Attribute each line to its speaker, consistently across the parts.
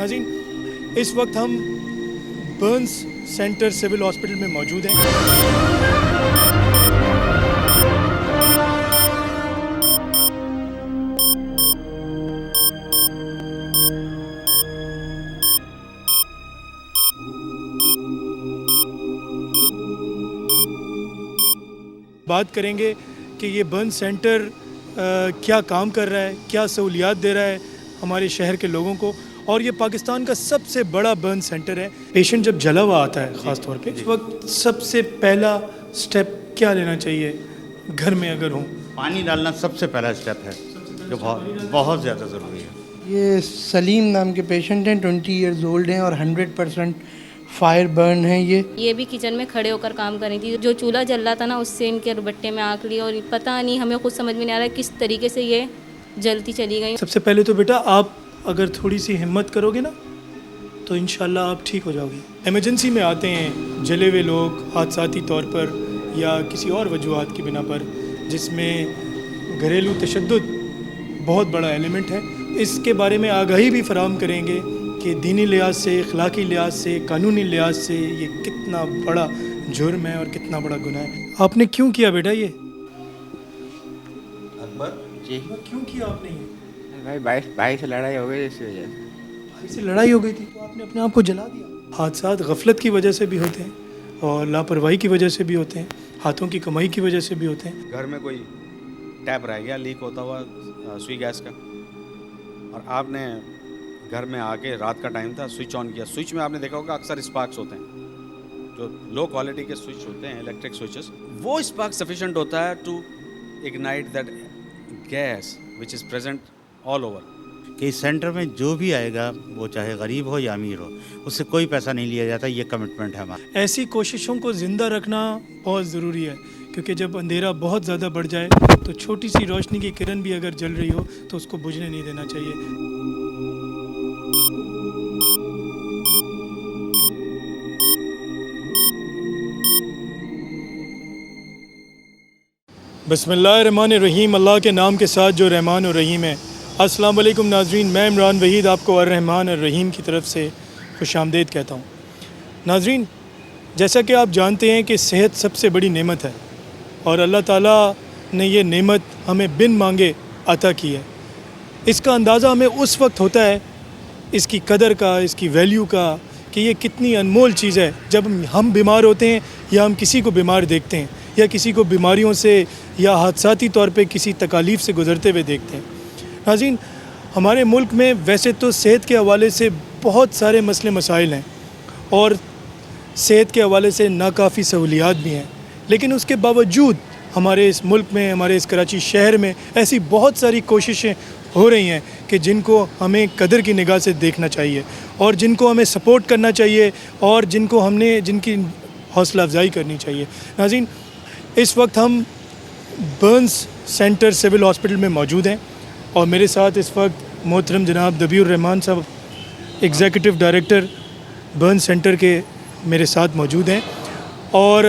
Speaker 1: ناظرین اس وقت ہم برنس سینٹر سول ہاسپٹل میں موجود ہیں. بات کریں گے کہ یہ برنس سینٹر کیا کام کر رہا ہے, کیا سہولیات دے رہا ہے ہمارے شہر کے لوگوں کو, اور یہ پاکستان کا سب سے بڑا برن سینٹر ہے. پیشنٹ جب جلا ہوا آتا ہے خاص طور پہ اس وقت سب سے پہلا سٹیپ کیا لینا چاہیے گھر میں اگر ہوں؟
Speaker 2: پانی ڈالنا سب سے پہلا اسٹیپ ہے جو بہت زیادہ ضروری ہے.
Speaker 3: یہ سلیم نام کے پیشنٹ ہیں, 20 ایئرز اولڈ ہیں اور 100% فائر برن ہیں. یہ
Speaker 4: بھی کچن میں کھڑے ہو کر کام کر رہی تھی. جو چولہا جل رہا تھا نا اس سے ان کے دوپٹے میں آگ لی اور پتہ نہیں ہمیں خود سمجھ میں نہیں آ رہا ہے کس طریقے سے یہ جلتی چلی گئی.
Speaker 1: سب سے پہلے تو بیٹا آپ اگر تھوڑی سی ہمت کرو گے نا تو انشاءاللہ آپ ٹھیک ہو جاؤ گے. ایمرجنسی میں آتے ہیں جلے ہوئے لوگ حادثاتی طور پر یا کسی اور وجوہات کی بنا پر, جس میں گھریلو تشدد بہت بڑا ایلیمنٹ ہے. اس کے بارے میں آگاہی بھی فراہم کریں گے کہ دینی لحاظ سے, اخلاقی لحاظ سے, قانونی لحاظ سے یہ کتنا بڑا جرم ہے اور کتنا بڑا گناہ ہے. آپ نے کیوں کیا بیٹا یہ؟
Speaker 2: اکبر جی
Speaker 1: کیوں کیا آپ نے یہ؟
Speaker 5: بھائی سے لڑائی ہو گئی, اس وجہ سے.
Speaker 1: بھائی سے لڑائی ہو گئی تھی تو آپ نے اپنے آپ کو جلا دیا. حادثات غفلت کی وجہ سے بھی ہوتے ہیں اور لاپرواہی کی وجہ سے بھی ہوتے ہیں, ہاتھوں کی کمائی کی وجہ سے بھی ہوتے ہیں.
Speaker 2: گھر میں کوئی ٹیپ رہ گیا لیک ہوتا ہوا سوئی گیس کا, اور آپ نے گھر میں آ کے رات کا ٹائم تھا سوئچ آن کیا. سوئچ میں آپ نے دیکھا ہوگا اکثر اسپارکس ہوتے ہیں, جو لو کوالٹی کے سوئچ ہوتے ہیں الیکٹرک سوئچز, وہ اسپارک سفیشینٹ ہوتا ہے to ignite that gas which is present all over. کہ اس سینٹر میں جو بھی آئے گا وہ چاہے غریب ہو یا امیر ہو, اس سے کوئی پیسہ نہیں لیا جاتا. یہ کمٹمنٹ ہے ہمارا.
Speaker 1: ایسی کوششوں کو زندہ رکھنا بہت ضروری ہے, کیونکہ جب اندھیرا بہت زیادہ بڑھ جائے تو چھوٹی سی روشنی کی کرن بھی اگر جل رہی ہو تو اس کو بجھنے نہیں دینا چاہیے. بسم اللہ الرحمن الرحیم. اللہ کے نام کے ساتھ جو رحمان اور رحیم ہے. السلام علیکم ناظرین, میں عمران وحید آپ کو الرحمن الرحیم کی طرف سے خوش آمدید کہتا ہوں. ناظرین, جیسا کہ آپ جانتے ہیں کہ صحت سب سے بڑی نعمت ہے اور اللہ تعالیٰ نے یہ نعمت ہمیں بن مانگے عطا کی ہے. اس کا اندازہ ہمیں اس وقت ہوتا ہے اس کی قدر کا, اس کی ویلیو کا, کہ یہ کتنی انمول چیز ہے جب ہم بیمار ہوتے ہیں یا ہم کسی کو بیمار دیکھتے ہیں یا کسی کو بیماریوں سے یا حادثاتی طور پہ کسی تکالیف سے گزرتے ہوئے دیکھتے ہیں. ناظرین, ہمارے ملک میں ویسے تو صحت کے حوالے سے بہت سارے مسئلے مسائل ہیں اور صحت کے حوالے سے ناکافی سہولیات بھی ہیں, لیکن اس کے باوجود ہمارے اس ملک میں, ہمارے اس کراچی شہر میں ایسی بہت ساری کوششیں ہو رہی ہیں کہ جن کو ہمیں قدر کی نگاہ سے دیکھنا چاہیے اور جن کو ہمیں سپورٹ کرنا چاہیے اور جن کی حوصلہ افزائی کرنی چاہیے. ناظرین, اس وقت ہم برنس سینٹر سول ہاسپٹل میں موجود ہیں اور میرے ساتھ اس وقت محترم جناب دبیر الرحمان صاحب, ایگزیکٹو ڈائریکٹر برن سینٹر کے میرے ساتھ موجود ہیں, اور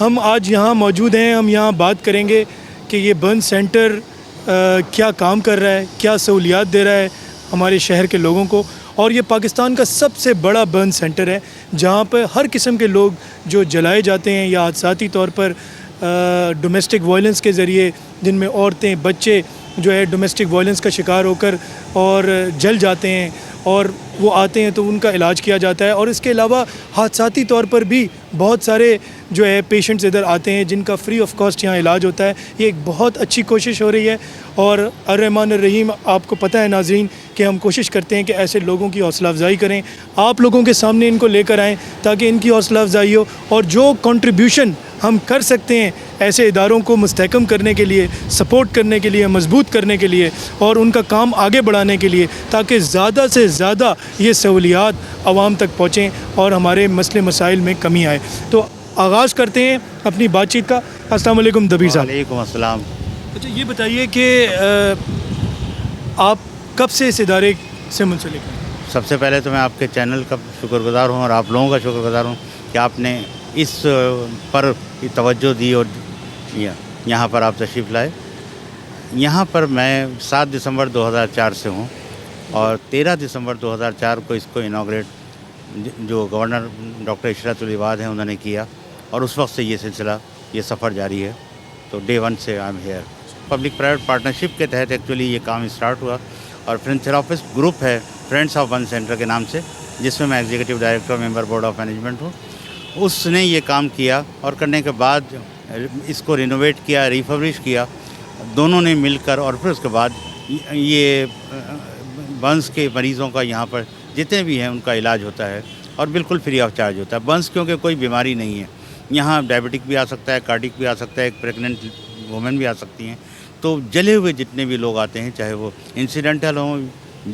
Speaker 1: ہم آج یہاں موجود ہیں. ہم یہاں بات کریں گے کہ یہ برن سینٹر کیا کام کر رہا ہے, کیا سہولیات دے رہا ہے ہمارے شہر کے لوگوں کو, اور یہ پاکستان کا سب سے بڑا برن سینٹر ہے جہاں پہ ہر قسم کے لوگ جو جلائے جاتے ہیں یا حادثاتی طور پر ڈومیسٹک وائلنس کے ذریعے, جن میں عورتیں بچے جو ہے ڈومیسٹک وائلنس کا شکار ہو کر اور جل جاتے ہیں اور وہ آتے ہیں تو ان کا علاج کیا جاتا ہے. اور اس کے علاوہ حادثاتی طور پر بھی بہت سارے جو ہے پیشنٹس ادھر آتے ہیں جن کا فری آف کاسٹ یہاں علاج ہوتا ہے. یہ ایک بہت اچھی کوشش ہو رہی ہے اور الرحمن الرحیم آپ کو پتہ ہے ناظرین کہ ہم کوشش کرتے ہیں کہ ایسے لوگوں کی حوصلہ افزائی کریں, آپ لوگوں کے سامنے ان کو لے کر آئیں تاکہ ان کی حوصلہ افزائی ہو, اور جو کنٹریبیوشن ہم کر سکتے ہیں ایسے اداروں کو مستحکم کرنے کے لیے, سپورٹ کرنے کے لیے, مضبوط کرنے کے لیے اور ان کا کام آگے بڑھانے کے لیے, تاکہ زیادہ سے زیادہ یہ سہولیات عوام تک پہنچیں اور ہمارے مسئلے مسائل میں کمی آئے. تو آغاز کرتے ہیں اپنی بات چیت کا. السلام علیکم دبیر صاحب.
Speaker 2: وعلیکم السلام.
Speaker 1: اچھا, یہ بتائیے کہ آپ کب سے اس ادارے سے منسلک ہیں؟
Speaker 2: سب سے پہلے تو میں آپ کے چینل کا شکر گزار ہوں اور آپ لوگوں کا شکر گزار ہوں کہ آپ نے اس پر توجہ دی اور یہاں پر آپ تشریف لائے. یہاں پر میں 7 دسمبر 2004 سے ہوں
Speaker 6: اور 13 دسمبر 2004 کو اس کو انوگریٹ جو گورنر ڈاکٹر اشرت العباد ہیں انہوں نے کیا، اور اس وقت سے یہ سلسلہ، یہ سفر جاری ہے. تو ڈے 1 سے I am here. Public private partnership کے تحت ایکچولی یہ کام اسٹارٹ ہوا، اور فلانتھراپسٹ گروپ ہے فرینڈس آف ون سینٹر کے نام سے، جس میں میں executive director member board of management ہوں. اس نے یہ کام کیا، اور کرنے کے بعد اس کو رینوویٹ کیا، ریفربش کیا دونوں نے مل کر، اور پھر اس کے بعد یہ برنس کے مریضوں کا یہاں پر جتنے بھی ہیں ان کا علاج ہوتا ہے، اور بالکل فری آف چارج ہوتا ہے. برنس کیونکہ کوئی بیماری نہیں ہے، یہاں ڈائبٹک بھی آ سکتا ہے، کارڈک بھی آ سکتا ہے، ایک پریگننٹ وومن بھی آ سکتی ہیں. تو جلے ہوئے جتنے بھی لوگ آتے ہیں، چاہے وہ انسیڈنٹل ہوں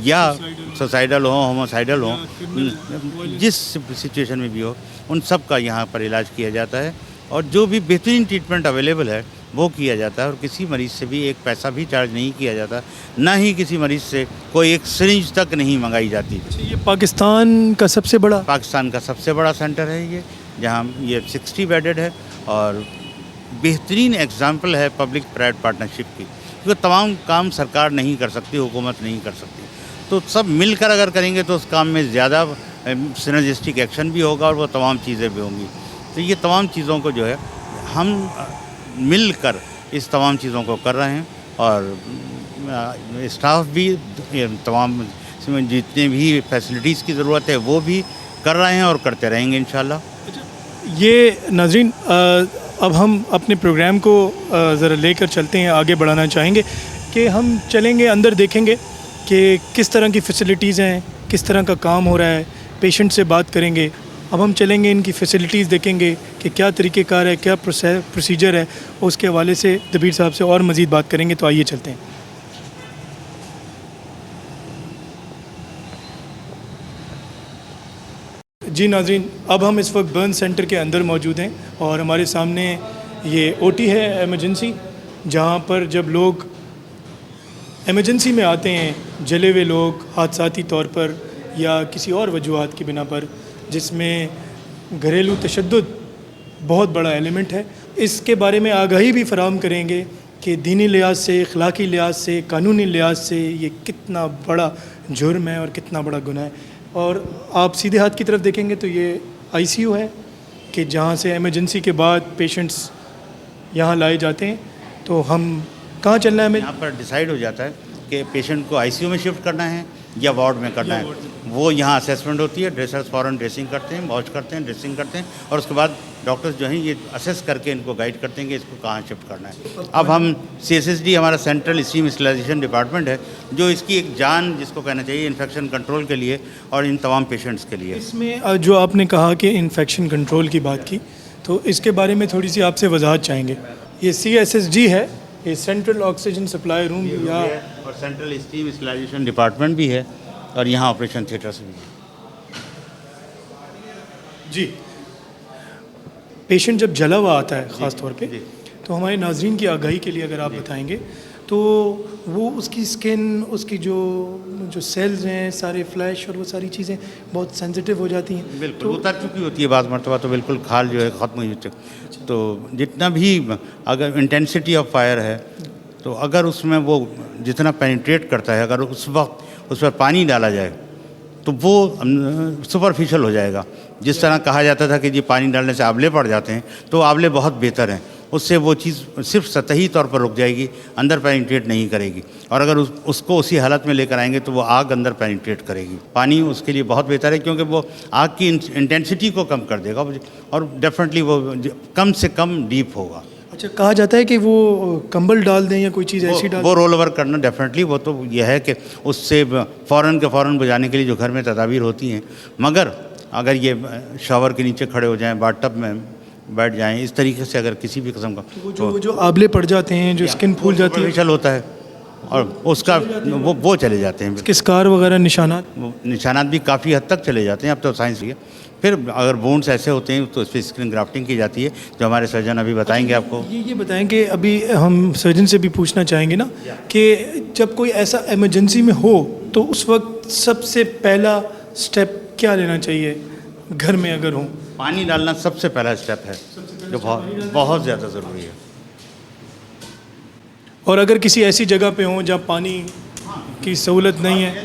Speaker 6: یا سوسائڈل ہوں، ہوموسائڈل ہوں، جس سچویشن میں بھی ہو، ان سب کا یہاں پر علاج کیا جاتا ہے. اور جو بھی بہترین ٹریٹمنٹ اویلیبل ہے وہ کیا جاتا ہے، اور کسی مریض سے بھی ایک پیسہ بھی چارج نہیں کیا جاتا، نہ ہی کسی مریض سے کوئی ایک سرنج تک نہیں منگائی جاتی.
Speaker 1: یہ پاکستان کا سب سے بڑا
Speaker 6: پاکستان کا سب سے بڑا سینٹر ہے یہ، جہاں یہ 60 بیڈڈ ہے، اور بہترین ایگزامپل ہے پبلک پرائیویٹ پارٹنرشپ کی، کیونکہ تمام کام سرکار نہیں کر سکتی، حکومت نہیں کر سکتی. تو سب مل کر اگر کریں گے تو اس کام میں زیادہ سنرجسٹک ایکشن بھی ہوگا، اور وہ تمام چیزیں بھی ہوں گی. تو یہ تمام چیزوں کو جو ہے ہم مل کر اس تمام چیزوں کو کر رہے ہیں، اور اسٹاف بھی تمام جتنے بھی فیسلٹیز کی ضرورت ہے وہ بھی کر رہے ہیں، اور کرتے رہیں گے انشاءاللہ.
Speaker 1: یہ ناظرین، اب ہم اپنے پروگرام کو ذرا لے کر چلتے ہیں، آگے بڑھانا چاہیں گے کہ ہم چلیں گے اندر، دیکھیں گے کہ کس طرح کی فیسلٹیز ہیں، کس طرح کا کام ہو رہا ہے، پیشنٹ سے بات کریں گے. اب ہم چلیں گے، ان کی فیسلٹیز دیکھیں گے کہ کیا طریقہ کار ہے، کیا پروسیجر ہے، اور اس کے حوالے سے دبیر صاحب سے اور مزید بات کریں گے. تو آئیے چلتے ہیں. جی ناظرین، اب ہم اس وقت برن سینٹر کے اندر موجود ہیں، اور ہمارے سامنے یہ او ٹی ہے، ایمرجنسی، جہاں پر جب لوگ ایمرجنسی میں آتے ہیں، جلے ہوئے لوگ حادثاتی طور پر یا کسی اور وجوہات کی بنا پر، جس میں گھریلو تشدد بہت بڑا ایلیمنٹ ہے، اس کے بارے میں آگاہی بھی فراہم کریں گے کہ دینی لحاظ سے، اخلاقی لحاظ سے، قانونی لحاظ سے یہ کتنا بڑا جرم ہے اور کتنا بڑا گناہ ہے. اور آپ سیدھے ہاتھ کی طرف دیکھیں گے تو یہ آئی سی یو ہے، کہ جہاں سے ایمرجنسی کے بعد پیشنٹس یہاں لائے جاتے ہیں. تو ہم کہاں چلنا ہے ہمیں؟
Speaker 6: یہاں پر ڈیسائیڈ ہو جاتا ہے کہ پیشنٹ کو آئی سی یو میں شفٹ کرنا ہے یا وارڈ میں کرنا ہے. وہ یہاں اسیسمنٹ ہوتی ہے، ڈریسرز فوراً ڈریسنگ کرتے ہیں، واش کرتے ہیں، ڈریسنگ کرتے ہیں، اور اس کے بعد ڈاکٹرز جو ہیں یہ اسیس کر کے ان کو گائیڈ کرتے ہیں کہ اس کو کہاں شفٹ کرنا ہے. اب ہم CSSD ہمارا سینٹرل اسٹیم اسٹیلائزیشن ڈپارٹمنٹ ہے، جو اس کی ایک جان جس کو کہنا چاہیے انفیکشن کنٹرول کے لیے اور ان تمام پیشنٹس کے لیے.
Speaker 1: اس میں جو آپ نے کہا کہ انفیکشن کنٹرول کی بات کی، تو اس کے بارے میں تھوڑی سی آپ سے وضاحت چاہیں گے. یہ CSSD ہے، یہ سینٹرل آکسیجن سپلائی روم، یا
Speaker 6: اور سینٹرل اسٹیم اسٹیلائزیشن ڈپارٹمنٹ بھی ہے، اور یہاں آپریشن تھیٹرس بھی ہے.
Speaker 1: جی، پیشنٹ جب جلا ہوا آتا ہے خاص طور پہ،
Speaker 6: جی.
Speaker 1: تو ہمارے ناظرین کی آگاہی کے لیے اگر آپ بتائیں گے تو وہ اس کی سکن، اس کی جو سیلز ہیں، سارے فلیش اور وہ ساری چیزیں بہت سینسیٹیو ہو جاتی ہیں.
Speaker 6: بالکل اتر چکی ہوتی ہے، بعض مرتبہ تو بالکل کھال جو ہے ختم ہو چکی. تو جتنا بھی اگر انٹینسٹی آف فائر ہے، تو اگر اس میں وہ جتنا پینیٹریٹ کرتا ہے، اگر اس وقت اس پر پانی ڈالا جائے تو وہ سپرفیشل ہو جائے گا. جس طرح کہا جاتا تھا کہ جی پانی ڈالنے سے آبلے پڑ جاتے ہیں، تو آبلے بہت بہتر ہیں. اس سے وہ چیز صرف سطحی طور پر رک جائے گی، اندر پینیٹریٹ نہیں کرے گی. اور اگر اس کو اسی حالت میں لے کر آئیں گے تو وہ آگ اندر پینیٹریٹ کرے گی. پانی اس کے لیے بہت بہتر ہے، کیونکہ وہ آگ کی انٹینسٹی کو کم کر دے گا، اور ڈیفینیٹلی وہ کم سے کم ڈیپ ہوگا.
Speaker 1: اچھا، کہا جاتا ہے کہ وہ کمبل ڈال دیں یا کوئی چیز ایسی ڈال دیں؟
Speaker 6: وہ رول اوور کرنا ڈیفینیٹلی، وہ تو یہ ہے کہ اس سے فوراً کے فوراً بجانے کے لیے جو گھر میں تدابیر ہوتی ہیں. مگر اگر یہ شاور کے نیچے کھڑے ہو جائیں، باتھ ٹب میں بیٹھ جائیں، اس طریقے سے اگر کسی بھی قسم کا
Speaker 1: وہ جو آبلے پڑ جاتے ہیں، جو اسکن پھول جاتی ہے،
Speaker 6: فیشل ہوتا ہے، اور اس کا وہ چلے جاتے ہیں.
Speaker 1: اسکار وغیرہ نشانات
Speaker 6: نشانات بھی کافی حد تک چلے جاتے ہیں. اب تو سائنس بھی ہے. پھر اگر بونس ایسے ہوتے ہیں تو اس پہ اسکن گرافٹنگ کی جاتی ہے، جو ہمارے سرجن ابھی بتائیں گے آپ کو.
Speaker 1: یہ بتائیں کہ ابھی ہم سرجن سے بھی پوچھنا چاہیں گے نا کہ جب کوئی ایسا ایمرجنسی میں ہو تو اس وقت سب سے پہلا سٹیپ کیا لینا چاہیے گھر میں اگر ہوں؟
Speaker 6: پانی ڈالنا سب سے پہلا اسٹیپ ہے، جو بہت زیادہ ضروری ہے.
Speaker 1: اور اگر کسی ایسی جگہ پہ ہوں جہاں پانی کی سہولت نہیں ہے،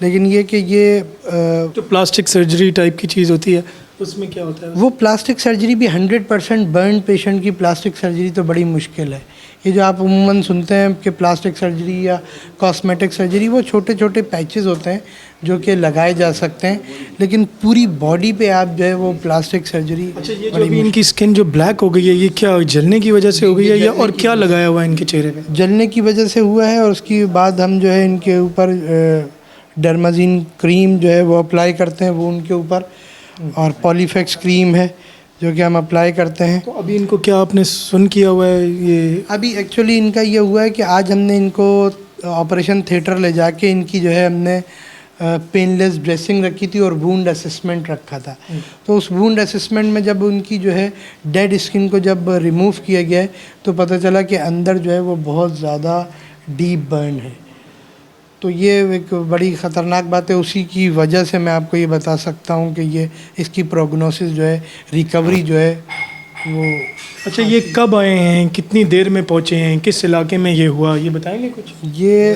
Speaker 3: لیکن یہ کہ یہ
Speaker 1: جو پلاسٹک سرجری ٹائپ کی چیز ہوتی ہے اس میں کیا ہوتا ہے؟
Speaker 3: وہ پلاسٹک سرجری بھی 100% برن پیشنٹ کی پلاسٹک سرجری تو بڑی مشکل ہے. یہ جو آپ عموماً سنتے ہیں کہ پلاسٹک سرجری یا کاسمیٹک سرجری، وہ چھوٹے چھوٹے پیچز ہوتے ہیں جو کہ لگائے جا سکتے ہیں، لیکن پوری باڈی پہ آپ جو ہے وہ پلاسٹک سرجری.
Speaker 1: اچھا، یہ جو ابھی ان کی اسکن جو بلیک ہو گئی ہے، یہ کیا جلنے کی وجہ سے ہو گئی ہے یا اور کیا لگایا ہوا ہے ان کے چہرے پہ؟
Speaker 3: جلنے کی وجہ سے ہوا ہے، اور اس کے بعد ہم جو ہے ان کے اوپر ڈرمازین کریم جو ہے وہ اپلائی کرتے ہیں وہ ان کے اوپر، اور پولیفیکس کریم ہے جو کہ ہم اپلائی کرتے ہیں.
Speaker 1: تو ابھی ان کو کیا آپ نے سن کیا ہوا ہے؟ یہ
Speaker 3: ابھی ایکچولی ان کا یہ ہوا ہے کہ آج ہم نے ان کو آپریشن تھیٹر لے جا کے ان کی جو ہے ہم نے پین لیس ڈریسنگ رکھی تھی اور وونڈ اسسمنٹ رکھا تھا. تو اس وونڈ اسسمنٹ میں جب ان کی جو ہے ڈیڈ اسکن کو جب ریموو کیا گیا ہے تو پتہ چلا کہ اندر جو ہے وہ بہت زیادہ ڈیپ برن ہے. تو یہ ایک بڑی خطرناک بات ہے. اسی کی وجہ سے میں آپ کو یہ بتا سکتا ہوں کہ یہ اس کی پروگنوسس جو ہے، ریکوری جو ہے وہ.
Speaker 1: اچھا، یہ کب آئے ہیں، کتنی دیر میں پہنچے ہیں، کس علاقے میں یہ ہوا، یہ بتائیں گے کچھ؟
Speaker 3: یہ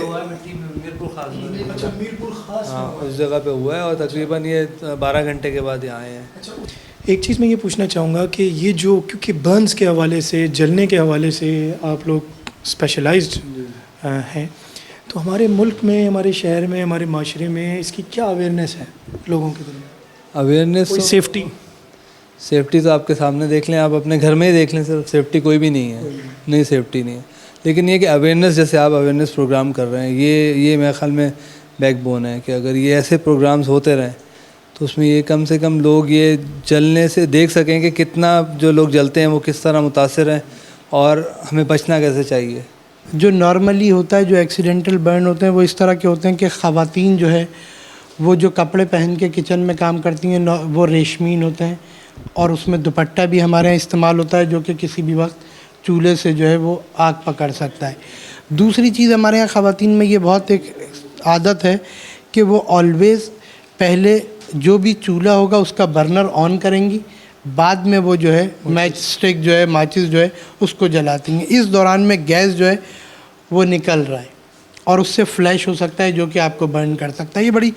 Speaker 7: ہاں اس جگہ پہ ہوا ہے، اور تقریباً یہ 12 گھنٹے کے بعد یہاں آئے ہیں.
Speaker 1: ایک چیز میں یہ پوچھنا چاہوں گا کہ یہ جو کیونکہ برنز کے حوالے سے، جلنے کے حوالے سے آپ لوگ اسپیشلائزڈ ہیں، تو ہمارے ملک میں، ہمارے شہر میں، ہمارے معاشرے میں اس کی کیا اویئرنیس ہے لوگوں کے درمیان؟
Speaker 7: اویئرنیس، سیفٹی تو آپ کے سامنے دیکھ لیں، آپ اپنے گھر میں ہی دیکھ لیں، صرف سیفٹی کوئی بھی نہیں ہے، نہیں سیفٹی نہیں ہے. لیکن یہ کہ اویئرنیس، جیسے آپ اویئرنیس پروگرام کر رہے ہیں، یہ میرے خیال میں بیک بون ہے کہ اگر یہ ایسے پروگرامز ہوتے رہیں تو اس میں یہ کم سے کم لوگ یہ جلنے سے دیکھ سکیں کہ کتنا جو لوگ جلتے ہیں وہ کس طرح متاثر ہیں اور ہمیں بچنا کیسے چاہیے.
Speaker 3: جو نارملی ہوتا ہے، جو ایکسیڈنٹل برن ہوتے ہیں وہ اس طرح کے ہوتے ہیں کہ خواتین جو ہے وہ جو کپڑے پہن کے کچن میں کام کرتی ہیں وہ ریشمین ہوتے ہیں، اور اس میں دوپٹہ بھی ہمارے یہاں استعمال ہوتا ہے جو کہ کسی بھی وقت چولہے سے جو ہے وہ آگ پکڑ سکتا ہے. دوسری چیز ہمارے یہاں خواتین میں یہ بہت ایک عادت ہے کہ وہ آلویز پہلے جو بھی چولہا ہوگا اس کا برنر آن کریں گی، بعد میں وہ جو ہے میچ اسٹک جو ہے، ماچس جو ہے اس کو جلاتی ہیں. اس دوران میں گیس جو ہے وہ نکل رہا ہے اور اس سے فلیش ہو سکتا ہے جو کہ آپ کو برن کر سکتا ہے. یہ بڑی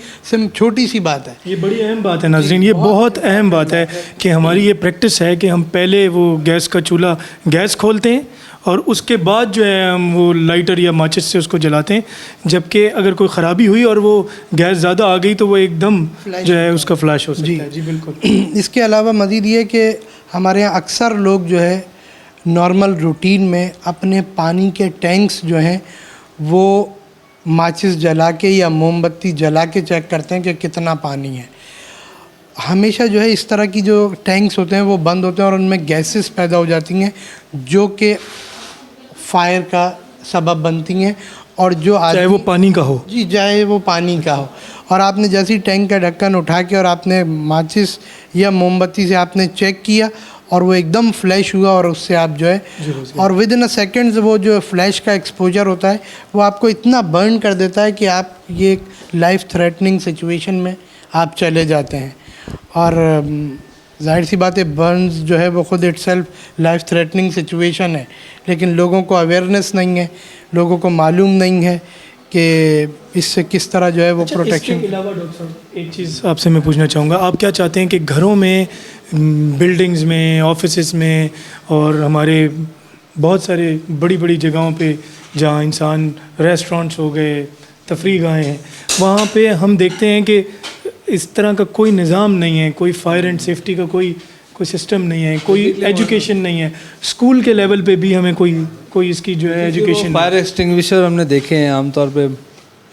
Speaker 3: چھوٹی سی بات ہے.
Speaker 1: یہ بڑی اہم بات ہے ناظرین، یہ بہت اہم بات ہے کہ ہماری یہ پریکٹس ہے کہ ہم پہلے وہ گیس کا چولہا گیس کھولتے ہیں اور اس کے بعد جو ہے ہم وہ لائٹر یا ماچس سے اس کو جلاتے ہیں. جبکہ اگر کوئی خرابی ہوئی اور وہ گیس زیادہ آ گئی تو وہ ایک دم جو ہے اس کا فلیش ہو سکتا ہے. جی بالکل.
Speaker 3: اس کے علاوہ مزید یہ کہ ہمارے یہاں اکثر لوگ جو ہے نارمل روٹین میں اپنے پانی کے ٹینکس جو ہیں وہ ماچس جلا کے یا موم بتی جلا کے چیک کرتے ہیں کہ کتنا پانی ہے. ہمیشہ جو ہے اس طرح کی جو ٹینکس ہوتے ہیں وہ بند ہوتے ہیں اور ان میں گیسز پیدا ہو جاتی ہیں جو کہ فائر کا سبب بنتی ہیں. اور جو
Speaker 1: چاہے وہ پانی کا ہو،
Speaker 3: جی چاہے وہ پانی کا ہو، اور آپ نے جیسی ٹینک کا ڈھکن اٹھا کے اور آپ نے ماچس یا موم بتی سے آپ نے چیک کیا اور وہ ایک دم فلیش ہوا اور اس سے آپ جو ہے اور ود ان اے سیکنڈز وہ جو فلیش کا ایکسپوجر ہوتا ہے وہ آپ کو اتنا برن کر دیتا ہے کہ آپ یہ ایک لائف تھریٹننگ سچویشن میں آپ چلے جاتے ہیں. اور ظاہر سی بات ہے برنز جو ہے وہ خود it self life threatening situation ہے، لیکن لوگوں کو اویئرنیس نہیں ہے، لوگوں کو معلوم نہیں ہے کہ اس سے کس طرح جو ہے وہ پروٹیکشن.
Speaker 1: اس کے علاوہ ڈاکٹر صاحب ایک چیز آپ سے میں پوچھنا چاہوں گا، آپ کیا چاہتے ہیں کہ گھروں میں، بلڈنگز میں، آفیسز میں اور ہمارے بہت سارے بڑی بڑی جگہوں پہ جہاں انسان ریسٹورینٹس ہو گئے، تفریح گاہیں ہیں، وہاں پہ ہم دیکھتے ہیں کہ اس طرح کا کوئی نظام نہیں ہے، کوئی فائر اینڈ سیفٹی کا کوئی سسٹم نہیں ہے، کوئی ایجوکیشن نہیں ہے. اسکول کے لیول پہ بھی ہمیں کوئی اس کی جو ہے ایجوکیشن.
Speaker 7: فائر ایکسٹنگوشر ہم نے دیکھے ہیں عام طور پہ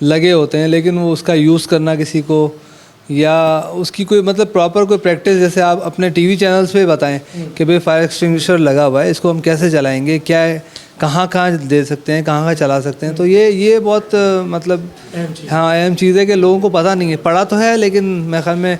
Speaker 7: لگے ہوتے ہیں، لیکن وہ اس کا یوز کرنا کسی کو یا اس کی کوئی مطلب پراپر کوئی پریکٹس، جیسے آپ اپنے ٹی وی چینلز پہ بتائیں کہ بھائی فائر ایکسٹنگوشر لگا ہوا ہے، اس کو ہم کیسے جلائیں گے، کیا ہے، کہاں دے سکتے ہیں، کہاں چلا سکتے ہیں. تو یہ بہت مطلب ہاں اہم چیز ہے کہ لوگوں کو پتہ نہیں ہے. پڑھا تو ہے لیکن میرے خیال میں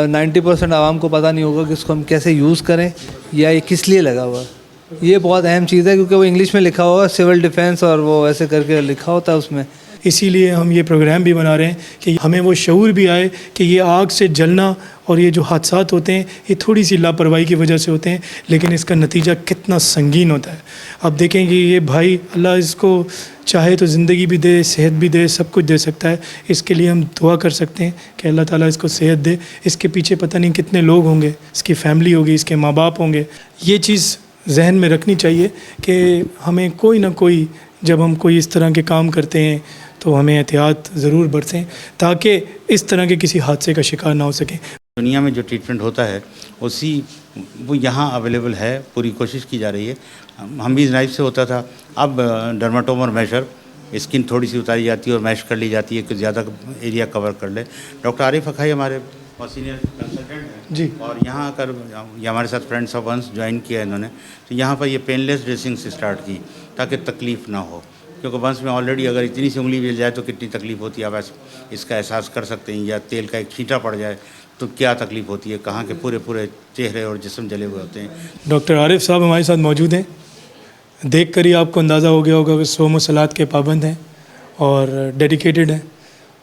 Speaker 7: 90% عوام کو پتہ نہیں ہوگا کہ اس کو ہم کیسے یوز کریں یا یہ کس لیے لگا ہوا ہے. یہ بہت اہم چیز ہے کیونکہ وہ انگلش میں لکھا ہوا ہے، سول ڈیفینس، اور وہ ایسے کر کے لکھا ہوتا ہے اس میں.
Speaker 1: اسی لیے ہم یہ پروگرام بھی بنا رہے ہیں کہ ہمیں وہ شعور بھی آئے کہ یہ آگ سے جلنا اور یہ جو حادثات ہوتے ہیں یہ تھوڑی سی لاپرواہی کی وجہ سے ہوتے ہیں، لیکن اس کا نتیجہ کتنا سنگین ہوتا ہے. اب دیکھیں کہ یہ بھائی اللہ اس کو چاہے تو زندگی بھی دے، صحت بھی دے، سب کچھ دے سکتا ہے. اس کے لیے ہم دعا کر سکتے ہیں کہ اللہ تعالیٰ اس کو صحت دے. اس کے پیچھے پتہ نہیں کتنے لوگ ہوں گے، اس کی فیملی ہوگی، اس کے ماں باپ ہوں گے. یہ چیز ذہن میں رکھنی چاہیے کہ ہمیں کوئی نہ کوئی، جب ہم کوئی اس طرح کے کام کرتے ہیں تو ہمیں احتیاط ضرور برتیں تاکہ اس طرح کے کسی حادثے کا شکار نہ ہو سکیں.
Speaker 6: دنیا میں جو ٹریٹمنٹ ہوتا ہے وہ یہاں اویلیبل ہے، پوری کوشش کی جا رہی ہے. ہم بھی نائف سے ہوتا تھا، اب ڈرماٹوم اور میشر، اسکن تھوڑی سی اتاری جاتی ہے اور میش کر لی جاتی ہے کہ زیادہ ایریا کور کر لے. ڈاکٹر عارف اکھائی ہمارے سینئر کنسلٹنٹ ہیں
Speaker 1: جی.
Speaker 6: اور یہاں آ کر یہ ہمارے ساتھ فرینڈس آف ونس جوائن کیا ہے انہوں نے. تو یہاں پر یہ پین لیس ڈریسنگ سے اسٹارٹ کی تاکہ تکلیف نہ ہو، کیونکہ ونس میں آلریڈی اگر اتنی سی انگلی مل جائے تو کتنی تکلیف ہوتی ہے. آپ اس کا احساس کر سکتے ہیں. یا تیل کا ایک چھینٹا پڑ جائے تو کیا تکلیف ہوتی ہے، کہاں کے پورے چہرے اور جسم جلے ہوئے ہوتے ہیں.
Speaker 1: ڈاکٹر عارف صاحب ہمارے ساتھ موجود ہیں. دیکھ کر ہی آپ کو اندازہ ہو گیا ہوگا کہ صوم و صلات کے پابند ہیں اور ڈیڈیکیٹڈ ہیں.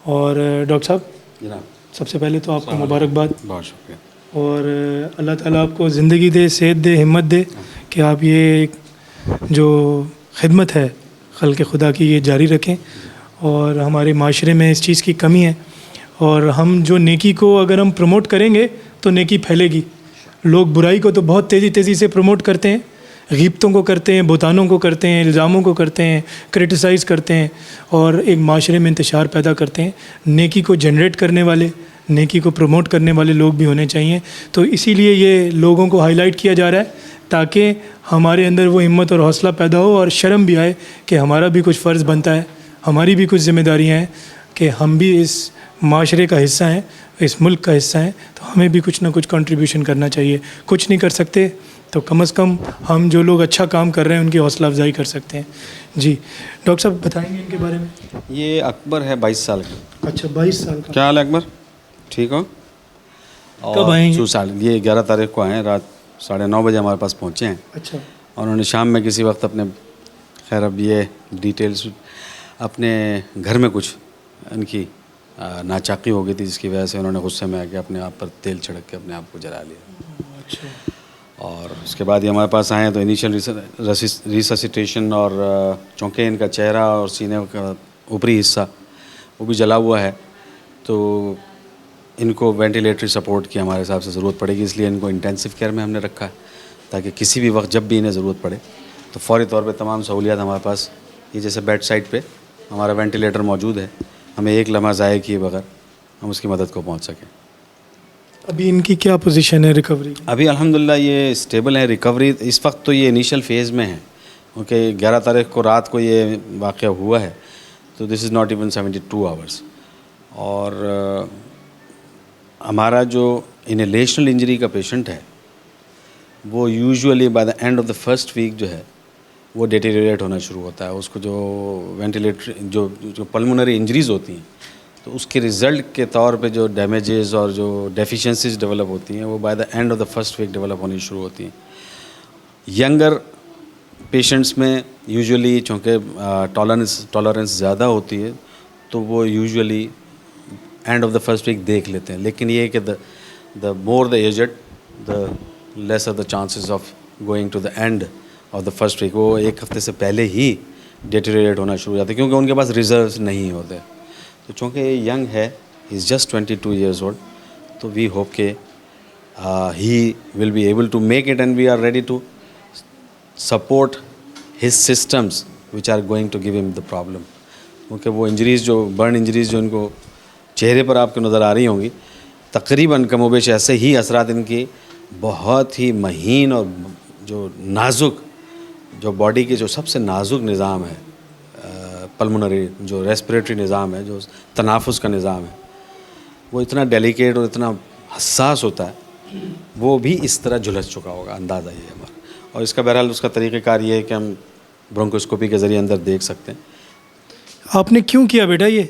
Speaker 1: اور ڈاکٹر صاحب
Speaker 2: جناب
Speaker 1: سب سے پہلے تو آپ کو مبارکباد،
Speaker 2: بہت شکریہ.
Speaker 1: اور اللہ تعالیٰ آپ کو زندگی دے، صحت دے، ہمت دے کہ آپ یہ جو خدمت ہے خلق خدا کی یہ جاری رکھیں. اور ہمارے معاشرے میں اس چیز کی کمی ہے، اور ہم جو نیکی کو اگر ہم پروموٹ کریں گے تو نیکی پھیلے گی. لوگ برائی کو تو بہت تیزی سے پروموٹ کرتے ہیں، غیبتوں کو کرتے ہیں، بہتانوں کو کرتے ہیں، الزاموں کو کرتے ہیں، کرٹیسائز کرتے ہیں اور ایک معاشرے میں انتشار پیدا کرتے ہیں. نیکی کو جنریٹ کرنے والے، نیکی کو پروموٹ کرنے والے لوگ بھی ہونے چاہیے. تو اسی لیے یہ لوگوں کو ہائی لائٹ کیا جا رہا ہے تاکہ ہمارے اندر وہ ہمت اور حوصلہ پیدا ہو اور شرم بھی آئے کہ ہمارا بھی کچھ فرض بنتا ہے، ہماری بھی کچھ ذمہ داریاں ہیں کہ ہم بھی اس معاشرے کا حصہ ہیں، اس ملک کا حصہ ہیں، تو ہمیں بھی کچھ نہ کچھ کنٹریبیوشن کرنا چاہیے. کچھ نہیں کر سکتے تو کم از کم ہم جو لوگ اچھا کام کر رہے ہیں ان کی حوصلہ افزائی کر سکتے ہیں. جی ڈاکٹر صاحب بتائیں گے ان کے بارے میں؟
Speaker 2: یہ اکبر ہے 22 سال کا.
Speaker 1: اچھا 22 سال کا.
Speaker 2: کیا حال ہے اکبر؟ ٹھیک ہو؟
Speaker 1: کب آئیں گے؟
Speaker 2: 2 سال. یہ 11 تاریخ کو آئے، رات 9:30 بجے ہمارے پاس پہنچے ہیں.
Speaker 1: اچھا.
Speaker 2: اور انہوں نے شام میں کسی وقت اپنے، خیر اب یہ ڈیٹیلز، اپنے گھر میں کچھ ان کی ناچاقی ہو گئی تھی جس کی وجہ سے انہوں نے غصے میں آ کے اپنے آپ پر تیل چھڑک کے اپنے آپ کو جلا لیا.
Speaker 1: اچھا.
Speaker 2: اور اس کے بعد یہ ہمارے پاس آئے ہیں تو انیشیل ریسسیٹیشن، اور چونکہ ان کا چہرہ اور سینے کا اوپری حصہ وہ بھی جلا ہوا ہے تو ان کو وینٹیلیٹری سپورٹ کی ہمارے حساب سے ضرورت پڑے گی. اس لیے ان کو انٹینسو کیئر میں ہم نے رکھا ہے تاکہ کسی بھی وقت جب بھی انہیں ضرورت پڑے تو فوری طور پہ تمام سہولیات ہمارے پاس، یہ جیسے بیڈ سائڈ پہ ہمارا وینٹیلیٹر موجود ہے، ہمیں ایک لمحہ ضائع کیے بغیر ہم اس کی مدد کو پہنچ سکیں.
Speaker 1: ابھی ان کی کیا پوزیشن ہے ریکوری کی؟
Speaker 2: ابھی الحمدللہ یہ اسٹیبل ہے. ریکوری اس وقت تو یہ انیشیل فیز میں ہے کیونکہ 11 تاریخ کو رات کو یہ واقعہ ہوا ہے تو this is not even 72 hours. اور ہمارا جو انہیلیشنل انجری کا پیشنٹ ہے وہ usually by the end of the first week جو ہے وہ ڈیٹیریٹ ہونا شروع ہوتا ہے. اس کو جو وینٹیلیٹر جو پلمونری انجریز ہوتی ہیں تو اس کے رزلٹ کے طور پہ جو ڈیمیجز اور جو ڈیفیشنسیز ڈیولپ ہوتی ہیں وہ by the end of the first week develop ہونی شروع ہوتی ہیں. ینگر پیشنٹس میں یوزولی چونکہ ٹالرنس زیادہ ہوتی ہے تو وہ usually end of the first week دیکھ لیتے ہیں. لیکن یہ کہ the more the aged the less are the chances of going to the end of the first week. وہ ایک ہفتے سے پہلے ہی ڈیٹیریٹ ہونا شروع ہو جاتے ہیں کیونکہ ان کے پاس ریزروز نہیں ہوتے. تو چونکہ یہ ینگ ہے، he is just 22 years old, تو وی ہوپ کہ he will be able to make it and we are ready to support his systems which are going to give him the problem. کیونکہ وہ injuries جو burn injuries جو ان کو چہرے پر آپ کو نظر آ رہی ہوں گی تقریباً کم و بیش ایسے ہی اثرات ان کی بہت ہی مہین اور جو نازک، جو باڈی کے جو سب سے نازک نظام ہے، پلمونری جو ریسپریٹری نظام ہے، جو تنفس کا نظام ہے، وہ اتنا ڈیلیکیٹ اور اتنا حساس ہوتا ہے، وہ بھی اس طرح جھلس چکا ہوگا، اندازہ یہ ہے ہمارا. اور اس کا بہرحال اس کا طریقہ کار یہ ہے کہ ہم برونکوسکوپی کے ذریعے اندر دیکھ سکتے ہیں.
Speaker 1: آپ نے کیوں کیا بیٹا یہ؟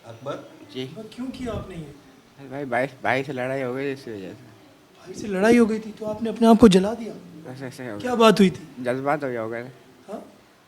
Speaker 2: اکبر
Speaker 5: جی
Speaker 1: کیوں کیا آپ نے یہ؟
Speaker 5: بھائی سے لڑائی ہو گئی اس کی وجہ سے.
Speaker 1: بھائی سے لڑائی ہو گئی تھی تو آپ نے اپنے آپ کو جلا دیا؟
Speaker 5: ایسے ہو
Speaker 1: کیا بات ہوئی تھی؟
Speaker 5: جذبات ہو گیا ہوگا.
Speaker 1: ہاں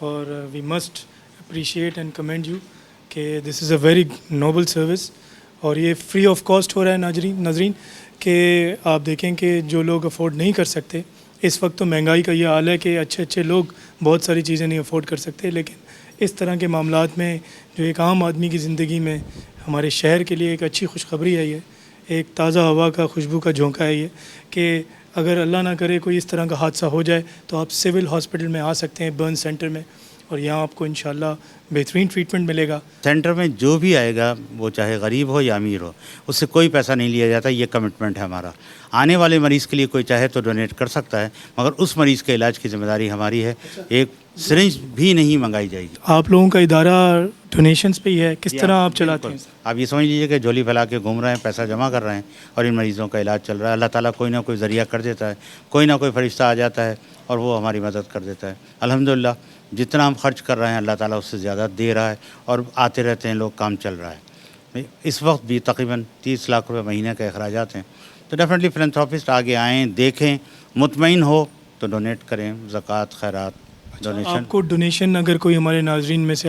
Speaker 1: اور we must appreciate and commend you کہ this is a very noble service. اور یہ فری آف کاسٹ ہو رہا ہے ناظرین کہ آپ دیکھیں کہ جو لوگ افورڈ نہیں کر سکتے, اس وقت تو مہنگائی کا یہ حال ہے کہ اچھے لوگ بہت ساری چیزیں نہیں افورڈ کر سکتے, لیکن اس طرح کے معاملات میں جو ایک عام آدمی کی زندگی میں ہمارے شہر کے لیے ایک اچھی خوشخبری ہے, یہ ایک تازہ ہوا کا خوشبو کا جھونکا ہے یہ کہ اگر اللہ نہ کرے کوئی اس طرح کا حادثہ ہو جائے تو آپ سول ہاسپٹل میں آ سکتے ہیں, برن سینٹر میں, اور یہاں آپ کو انشاءاللہ بہترین ٹریٹمنٹ ملے گا.
Speaker 6: سینٹر میں جو بھی آئے گا وہ چاہے غریب ہو یا امیر ہو, اس سے کوئی پیسہ نہیں لیا جاتا, یہ کمٹمنٹ ہے ہمارا. آنے والے مریض کے لیے کوئی چاہے تو ڈونیٹ کر سکتا ہے, مگر اس مریض کے علاج کی ذمہ داری ہماری ہے. ایک سرنج بھی نہیں منگائی جائے گی.
Speaker 1: آپ لوگوں کا ادارہ ڈونیشنز پہ ہی ہے, کس طرح آپ چلاتے ہیں؟
Speaker 6: آپ یہ سمجھ لیجیے کہ جھولی پھیلا کے گھوم رہے ہیں, پیسہ جمع کر رہے ہیں اور ان مریضوں کا علاج چل رہا ہے. اللہ تعالیٰ کوئی نہ کوئی ذریعہ کر دیتا ہے, کوئی نہ کوئی فرشتہ آ جاتا ہے اور وہ ہماری مدد کر دیتا ہے. الحمدللہ جتنا ہم خرچ کر رہے ہیں اللہ تعالیٰ اس سے زیادہ دے رہا ہے, اور آتے رہتے ہیں لوگ, کام چل رہا ہے. اس وقت بھی تقریباً 30 لاکھ روپے مہینے کے اخراجات ہیں. تو ڈیفینیٹلی فلانتھراپسٹ آگے آئیں, دیکھیں, مطمئن ہو تو ڈونیٹ کریں. زکوٰۃ, خیرات, ڈونیشن.
Speaker 1: آپ کو ڈونیشن اگر کوئی ہمارے ناظرین میں سے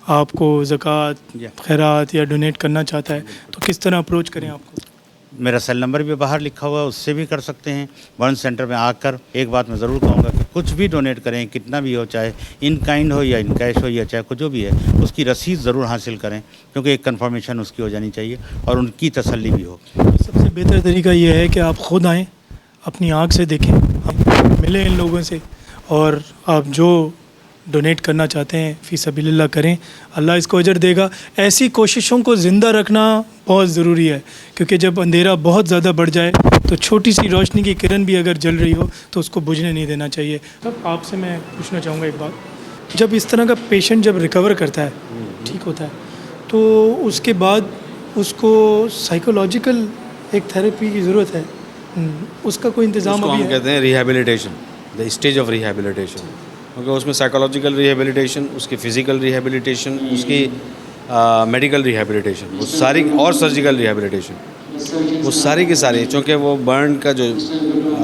Speaker 1: آپ کو زکوٰۃ, خیرات یا ڈونیٹ کرنا چاہتا ہے تو کس طرح اپروچ کریں آپ کو؟
Speaker 6: میرا سیل نمبر بھی باہر لکھا ہوا ہے, اس سے بھی کر سکتے ہیں. برن سینٹر میں آ کر ایک بات میں ضرور کہوں گا کہ کچھ بھی ڈونیٹ کریں, کتنا بھی ہو, چاہے ان کائنڈ ہو یا ان کیش ہو یا چاہے کچھ جو بھی ہے, اس کی رسید ضرور حاصل کریں, کیونکہ ایک کنفرمیشن اس کی ہو جانی چاہیے اور ان کی تسلی بھی ہو.
Speaker 1: سب سے بہتر طریقہ یہ ہے کہ آپ خود آئیں, اپنی آنکھ سے دیکھیں, آپ ملیں ان لوگوں سے, اور آپ جو ڈونیٹ کرنا چاہتے ہیں فی سبیل اللہ کریں, اللہ اس کو اجر دے گا. ایسی کوششوں کو زندہ رکھنا بہت ضروری ہے, کیونکہ جب اندھیرا بہت زیادہ بڑھ جائے تو چھوٹی سی روشنی کی کرن بھی اگر جل رہی ہو تو اس کو بجھنے نہیں دینا چاہیے. اب آپ سے میں پوچھنا چاہوں گا ایک بات, جب اس طرح کا پیشنٹ جب ریکور کرتا ہے, ٹھیک ہوتا ہے, تو اس کے بعد اس کو سائیکولوجیکل ایک تھیراپی کی ضرورت ہے, اس کا کوئی انتظام ابھی
Speaker 2: ہم
Speaker 1: ہے؟
Speaker 2: کہتے ہیں rehabilitation, the stage of rehabilitation, کیونکہ اس میں سائیکولوجیکل ریہیبلیٹیشن, اس کی فزیکل ریہیبلیٹیشن, اس کی میڈیکل ریہیبلیٹیشن, وہ ساری, اور سرجیکل ریہیبلیٹیشن, وہ ساری کی ساری, چونکہ وہ برن کا جو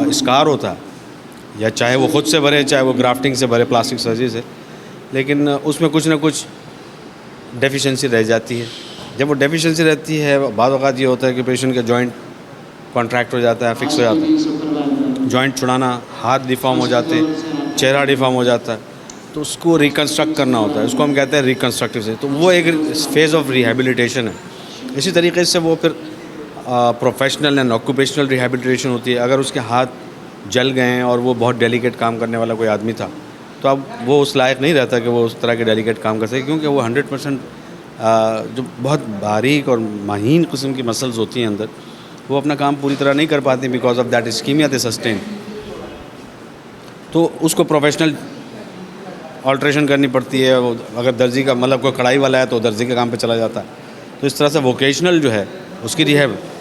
Speaker 2: اسکار ہوتا ہے, یا چاہے وہ خود سے بھرے چاہے وہ گرافٹنگ سے بھرے, پلاسٹک سرجری سے, لیکن اس میں کچھ نہ کچھ ڈیفیشنسی رہ جاتی ہے. جب وہ ڈیفیشنسی رہتی ہے, بعض اوقات یہ ہوتا ہے کہ پیشنٹ کا جوائنٹ کانٹریکٹ ہو جاتا ہے, فکس ہو جاتا ہے, جوائنٹ چھڑانا, ہاتھ ڈیفارم ہو جاتے ہیں, چہرہ ڈیفارم ہو جاتا ہے, تو اس کو ریکنسٹرکٹ کرنا ہوتا ہے, اس کو ہم کہتے ہیں ریکنسٹرکٹیو سے. تو وہ ایک فیز آف ریہیبلیٹیشن ہے. اسی طریقے سے وہ پھر پروفیشنل اینڈ آکوپیشنل ریہیبلیٹیشن ہوتی ہے. اگر اس کے ہاتھ جل گئے ہیں اور وہ بہت ڈیلیکیٹ کام کرنے والا کوئی آدمی تھا, تو اب وہ اس لائق نہیں رہتا کہ وہ اس طرح کے ڈیلیکیٹ کام کر سکے, کیونکہ وہ 100% جو بہت باریک اور مہین قسم کی مسلز ہوتی ہیں اندر, وہ اپنا کام پوری طرح نہیں کر پاتی because of that ischemia they sustain. تو اس کو پروفیشنل آلٹریشن کرنی پڑتی ہے. اگر درزی کا مطلب کوئی کڑھائی والا ہے تو درزی کے کام پہ چلا جاتا ہے. تو اس طرح سے ووکیشنل جو ہے اس کی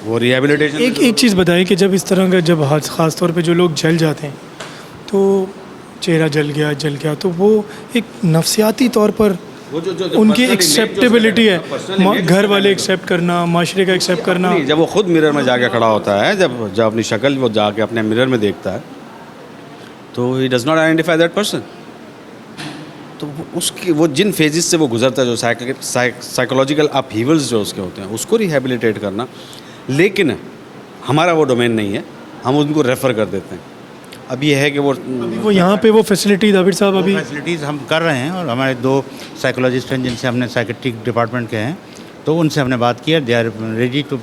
Speaker 2: وہ ریہیبلیٹیشن.
Speaker 1: ایک چیز بتائیں کہ جب اس طرح کا جب خاص طور پہ جو لوگ جل جاتے ہیں, تو چہرہ جل گیا, تو وہ ایک نفسیاتی طور پر ان کی ایکسیپٹیبلٹی ہے, گھر والے ایکسیپٹ کرنا, معاشرے کا ایکسیپٹ کرنا.
Speaker 2: جب وہ خود مرر میں جا کے کھڑا ہوتا ہے, جب اپنی شکل وہ جا کے اپنے مرر میں دیکھتا ہے, تو he does not identify that person. تو اس کی وہ جن فیزز سے وہ گزرتا ہے, جو سائیکولوجیکل اپہیولز جو اس کے ہوتے ہیں, اس کو ریہیبلیٹیٹ کرنا. لیکن ہمارا وہ ڈومین نہیں ہے, ہم ان کو ریفر کر دیتے ہیں. اب یہ ہے کہ وہ
Speaker 1: یہاں پہ وہ فیسلٹیز عابد صاحب ابھی
Speaker 6: فیسلٹیز ہم کر رہے ہیں, اور ہمارے 2 سائیکولوجسٹ ہیں جن سے ہم نے سائیکیٹرک ڈپارٹمنٹ کے ہیں, تو ان سے ہم نے بات کی ہے. They are ready to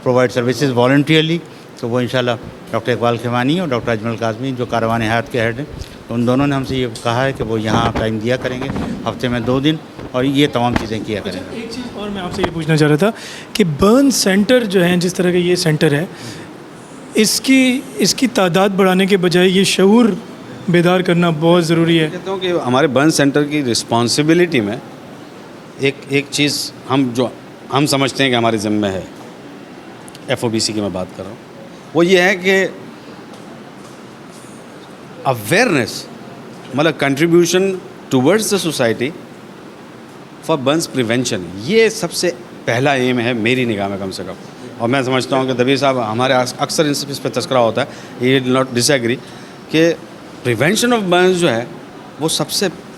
Speaker 6: provide services voluntarily. تو وہ انشاءاللہ ڈاکٹر اقبال کھمانی اور ڈاکٹر اجمل کاظمی جو کاروان حیات کے ہیڈ ہیں, ان دونوں نے ہم سے یہ کہا ہے کہ وہ یہاں ٹائم دیا کریں گے ہفتے میں 2 دن, اور یہ تمام چیزیں کیا کریں گے.
Speaker 1: ایک چیز اور میں آپ سے یہ پوچھنا چاہ رہا تھا کہ برن سینٹر جو ہیں, جس طرح کا یہ سینٹر ہے, اس کی تعداد بڑھانے کے بجائے یہ شعور بیدار کرنا بہت ضروری ہے.
Speaker 2: کہتا ہوں کہ ہمارے برن سینٹر کی رسپانسبلٹی میں ایک چیز ہم سمجھتے ہیں کہ ہماری ذمہ ہے, FOBC کی میں بات کر رہا ہوں, وہ یہ ہے کہ اویئرنیس, مطلب contribution towards the society for burns prevention. یہ سب سے پہلا ایم ہے میری نگاہ میں, کم سے کم. اور میں سمجھتا ہوں کہ دبیر صاحب ہمارے اکثر اس پہ تذکرہ ہوتا ہے, یہ ول ناٹ ڈس ایگری, کہ پریونشن آف برنس جو ہے وہ سب سے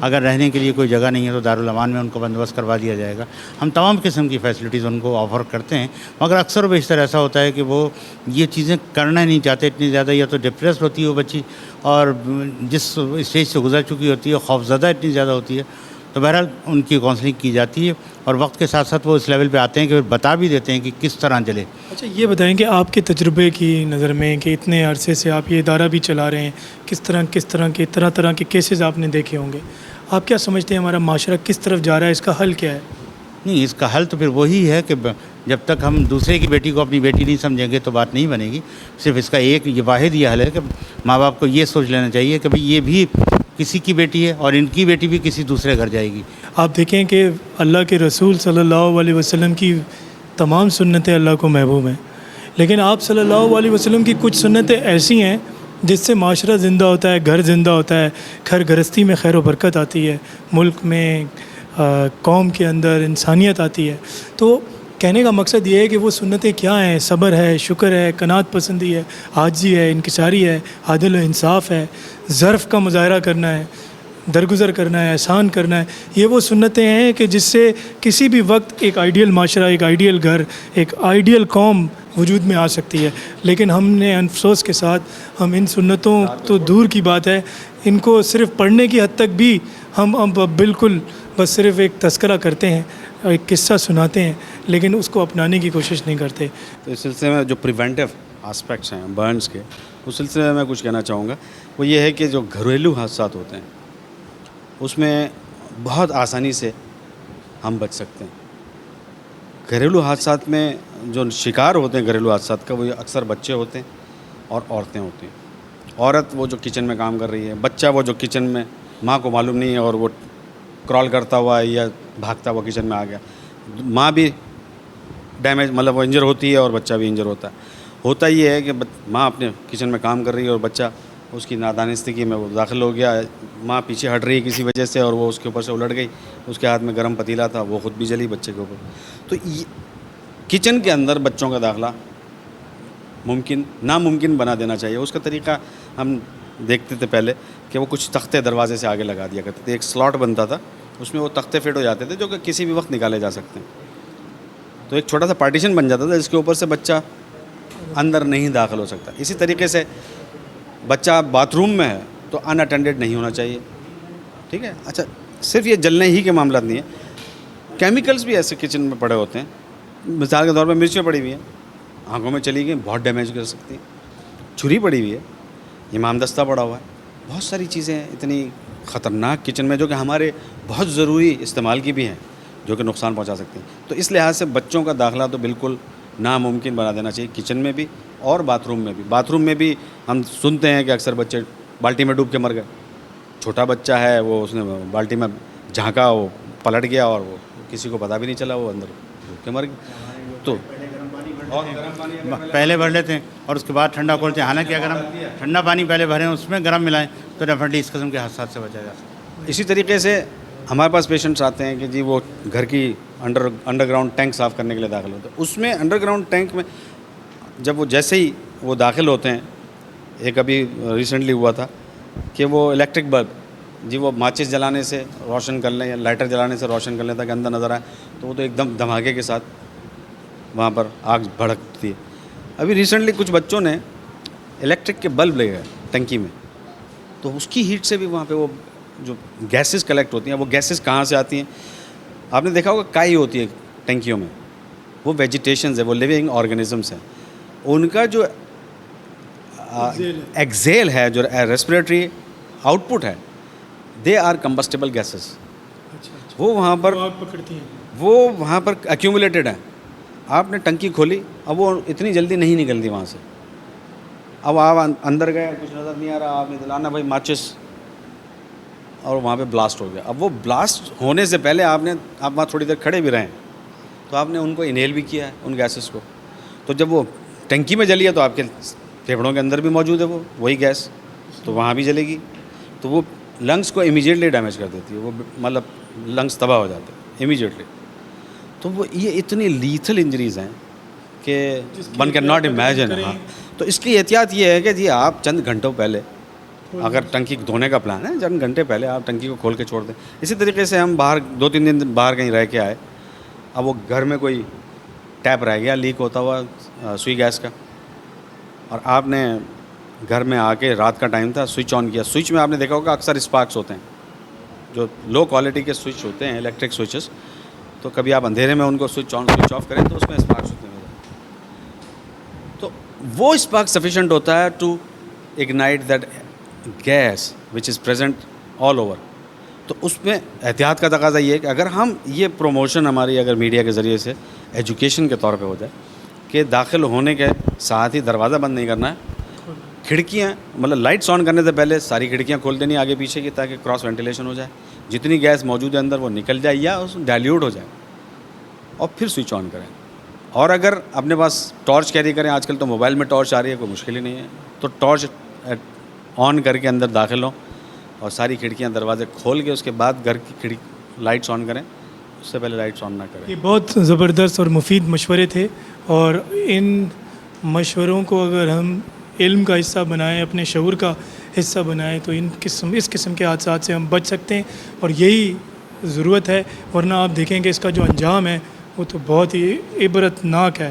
Speaker 6: اگر رہنے کے لیے کوئی جگہ نہیں ہے تو دارالامان میں ان کو بندوبست کروا دیا جائے گا. ہم تمام قسم کی فیسلٹیز ان کو آفر کرتے ہیں, مگر اکثر و بیشتر ایسا ہوتا ہے کہ وہ یہ چیزیں کرنا نہیں چاہتے اتنی زیادہ, یا تو ڈپریسڈ ہوتی ہے وہ بچی اور جس اسٹیج سے گزر چکی ہوتی ہے, خوفزدہ اتنی زیادہ ہوتی ہے. تو بہرحال ان کی کاؤنسلنگ کی جاتی ہے اور وقت کے ساتھ ساتھ وہ اس لیول پہ آتے ہیں کہ بتا بھی دیتے ہیں کہ کس طرح چلے.
Speaker 1: اچھا یہ بتائیں کہ آپ کے تجربے کی نظر میں کہ اتنے عرصے سے آپ یہ ادارہ بھی چلا رہے ہیں, کس طرح کے طرح کے کیسز آپ نے دیکھے ہوں گے, آپ کیا سمجھتے ہیں ہمارا معاشرہ کس طرف جا رہا ہے, اس کا حل کیا ہے؟
Speaker 6: نہیں, اس کا حل تو پھر وہی ہے کہ جب تک ہم دوسرے کی بیٹی کو اپنی بیٹی نہیں سمجھیں گے تو بات نہیں بنے گی. صرف اس کا ایک یہ واحد یہ حل ہے کہ ماں باپ کو یہ سوچ لینا چاہیے کہ بھئی یہ بھی کسی کی بیٹی ہے اور ان کی بیٹی بھی کسی دوسرے گھر جائے گی.
Speaker 1: آپ دیکھیں کہ اللہ کے رسول صلی اللہ علیہ وسلم کی تمام سنتیں اللہ کو محبوب ہیں, لیکن آپ صلی اللہ علیہ وسلم کی کچھ سنتیں ایسی ہیں جس سے معاشرہ زندہ ہوتا ہے, گھر زندہ ہوتا ہے, گھر گھرستی میں خیر و برکت آتی ہے, ملک میں قوم کے اندر انسانیت آتی ہے. تو کہنے کا مقصد یہ ہے کہ وہ سنتیں کیا ہیں؟ صبر ہے, شکر ہے, قناعت پسندی ہے, عاجزی ہے, انکساری ہے, عدل و انصاف ہے, ظرف کا مظاہرہ کرنا ہے, درگزر کرنا ہے, احسان کرنا ہے. یہ وہ سنتیں ہیں کہ جس سے کسی بھی وقت ایک آئیڈیل معاشرہ, ایک آئیڈیل گھر, ایک آئیڈیل قوم وجود میں آ سکتی ہے. لیکن ہم نے افسوس کے ساتھ ہم ان سنتوں تو دور کی بات ہے, ان کو صرف پڑھنے کی حد تک بھی ہم اب بالکل بس صرف ایک تذکرہ کرتے ہیں, ایک قصہ سناتے ہیں, لیکن اس کو اپنانے کی کوشش نہیں کرتے.
Speaker 2: تو اس سلسلے میں جو پریونٹیو آسپیکٹس ہیں برنس کے, اس سلسلے میں کچھ کہنا چاہوں گا. وہ یہ ہے کہ جو گھریلو حادثات ہوتے ہیں اس میں بہت آسانی سے ہم بچ سکتے ہیں. گھریلو حادثات میں جو شکار ہوتے ہیں گھریلو حادثات کا, وہ اکثر بچے ہوتے ہیں اور عورتیں ہوتی ہیں. عورت وہ جو کچن میں کام کر رہی ہے, بچہ وہ جو کچن میں ماں کو معلوم نہیں ہے اور وہ کرال کرتا ہوا یا بھاگتا ہوا کچن میں آ گیا. ماں بھی ڈیمیج مطلب وہ انجر ہوتی ہے اور بچہ بھی انجر ہوتا ہے. ہوتا یہ ہے کہ ماں اپنے کچن میں کام کر رہی ہے اور بچہ اس کی نادانستگی میں وہ داخل ہو گیا. ماں پیچھے ہٹ رہی ہے کسی وجہ سے اور وہ اس کے اوپر سے الٹ گئی. اس کے ہاتھ میں گرم پتیلا تھا, وہ خود بھی جلی بچے کے اوپر. تو کچن کے اندر بچوں کا داخلہ ناممکن بنا دینا چاہیے. اس کا طریقہ ہم دیکھتے تھے پہلے کہ وہ کچھ تختے دروازے سے آگے لگا دیا کرتے تھے. ایک سلاٹ بنتا تھا, اس میں وہ تختے فٹ ہو جاتے تھے جو کہ کسی بھی وقت نکالے جا سکتے ہیں. تو ایک چھوٹا سا پارٹیشن بن جاتا تھا جس کے اوپر سے بچہ اندر نہیں داخل ہو سکتا. اسی طریقے سے بچہ باتھ روم میں ہے تو ان اٹینڈڈ نہیں ہونا چاہیے. ٹھیک ہے. اچھا, صرف یہ جلنے ہی کے معاملات نہیں ہیں, کیمیکلز بھی ایسے کچن میں پڑے ہوتے ہیں. مثال کے طور پر مرچیں پڑی ہوئی ہیں, آنکھوں میں چلی گئی, بہت ڈیمیج کر سکتی ہیں. چھری پڑی ہوئی ہے, امام دستہ پڑا ہوا ہے, بہت ساری چیزیں ہیں اتنی خطرناک کچن میں جو کہ ہمارے بہت ضروری استعمال کی بھی ہیں جو کہ نقصان پہنچا سکتی ہیں. تو اس لحاظ سے بچوں کا داخلہ تو بالکل ناممکن بنا دینا چاہیے, کچن میں بھی اور باتھ روم میں بھی. باتھ روم میں بھی ہم سنتے ہیں کہ اکثر بچے بالٹی میں ڈوب کے مر گئے. چھوٹا بچہ ہے, وہ اس نے بالٹی میں جھانکا, وہ پلٹ گیا اور وہ کسی کو پتہ بھی نہیں چلا, وہ اندر ڈوب کے مر گیا. تو
Speaker 6: پہلے بھر لیتے ہیں اور اس کے بعد ٹھنڈا کھولتے ہیں. حالانکہ اگر ہم ٹھنڈا پانی پہلے بھریں اس میں گرم ملائیں تو ڈیفینیٹلی اس قسم کے حادثات سے بچا جا سکتا ہے.
Speaker 2: اسی طریقے سے ہمارے پاس پیشنٹس آتے ہیں کہ جی وہ گھر کی انڈر گراؤنڈ ٹینک صاف کرنے کے لیے داخل ہوتے ہیں. اس میں انڈر گراؤنڈ ٹینک میں جب وہ جیسے ہی وہ داخل ہوتے ہیں, ایک ابھی ریسنٹلی ہوا تھا کہ وہ الیکٹرک بلب, جی وہ ماچس جلانے سے روشن کر لیں یا لائٹر جلانے سے روشن کر لیں تاکہ اندر نظر آئے, تو وہ تو ایک دم دھماکے کے ساتھ وہاں پر آگ بھڑکتی ہے. ابھی ریسنٹلی کچھ بچوں نے الیکٹرک کے بلب لے گئے ٹنکی میں, تو اس کی ہیٹ سے بھی وہاں پہ وہ جو گیسز کلیکٹ ہوتی ہیں, وہ گیسز کہاں سے آتی ہیں؟ آپ نے دیکھا ہوگا کائی ہوتی ہے ٹنکیوں میں, وہ ویجیٹیشنز ہے, وہ لیونگ آرگنزمس ہیں. ان کا جو ایکزیل ہے, جو ریسپریٹری آؤٹ پٹ ہے, دے آر کمبسٹیبل گیسز. وہ وہاں پر ایکیومولیٹڈ ہیں. آپ نے ٹنکی کھولی, اب وہ اتنی جلدی نہیں نکلتی وہاں سے. اب آپ اندر گئے, کچھ نظر نہیں آ رہا, آپ نے دلانا بھائی ماچس, اور وہاں پہ بلاسٹ ہو گیا. اب وہ بلاسٹ ہونے سے پہلے آپ وہاں تھوڑی دیر کھڑے بھی رہیں, تو آپ نے ان کو انہیل بھی کیا ہے ان گیسز کو. تو جب وہ ٹنکی میں جلی ہے تو آپ کے پھیپھڑوں کے اندر بھی موجود ہے وہی گیس, تو وہاں بھی جلے گی. تو وہ لنگس کو امیجیٹلی ڈیمیج کر دیتی ہے, وہ مطلب لنگس تباہ ہو جاتے ہیں امیجیٹلی. تو وہ یہ اتنی لیتھل انجریز ہیں کہ ون کین ناٹ امیجن. ہاں, تو اس کی احتیاط یہ ہے کہ جی آپ چند گھنٹوں پہلے اگر ٹنکی دھونے کا پلان ہے چند گھنٹے پہلے آپ ٹنکی کو کھول کے چھوڑ دیں. اسی طریقے سے ہم باہر 2-3 دن باہر کہیں رہ کے آئے, اب وہ گھر میں کوئی ٹیپ رہ گیا لیک ہوتا ہوا سوئی گیس کا, اور آپ نے گھر میں آ کے رات کا ٹائم تھا سوئچ آن کیا. سوئچ میں آپ نے دیکھا ہوگا اکثر اسپارکس ہوتے ہیں, جو لو کوالٹی کے سوئچ ہوتے ہیں الیکٹرک سوئچز, تو کبھی آپ اندھیرے میں ان کو سوئچ آف کریں تو اس میں اسپارکس ہوتے ہیں. تو وہ اسپارک سفیشینٹ ہوتا ہے to ignite that gas which is present all over. تو اس میں احتیاط کا تقاضا یہ ہے کہ اگر ہم یہ پروموشن ہماری اگر میڈیا کے ذریعے سے ایجوکیشن کے طور پہ ہو جائے کہ داخل ہونے کے ساتھ ہی دروازہ بند نہیں کرنا ہے, کھڑکیاں مطلب لائٹس آن کرنے سے پہلے ساری کھڑکیاں کھول دینی آگے پیچھے کی, تاکہ کراس وینٹیلیشن ہو جائے, جتنی گیس موجود ہے اندر وہ نکل جائے یا اس ڈائلیوٹ ہو جائے, اور پھر سوئچ آن کریں. اور اگر اپنے پاس ٹارچ کیری کریں, آج کل تو موبائل میں ٹارچ آ رہی ہے, کوئی مشکل ہی نہیں ہے, تو ٹارچ آن کر کے اندر داخل ہوں اور ساری کھڑکیاں دروازے کھول کے اس کے بعد گھر کی لائٹس آن کریں, اس سے پہلے لائٹس آن نہ کریں.
Speaker 1: یہ بہت زبردست اور مفید مشورے تھے, اور ان مشوروں کو اگر ہم علم کا حصہ بنائیں, اپنے شعور کا حصہ بنائیں, تو اس قسم کے حادثات سے ہم بچ سکتے ہیں, اور یہی ضرورت ہے. ورنہ آپ دیکھیں کہ اس کا جو انجام ہے وہ تو بہت ہی عبرت ناک ہے,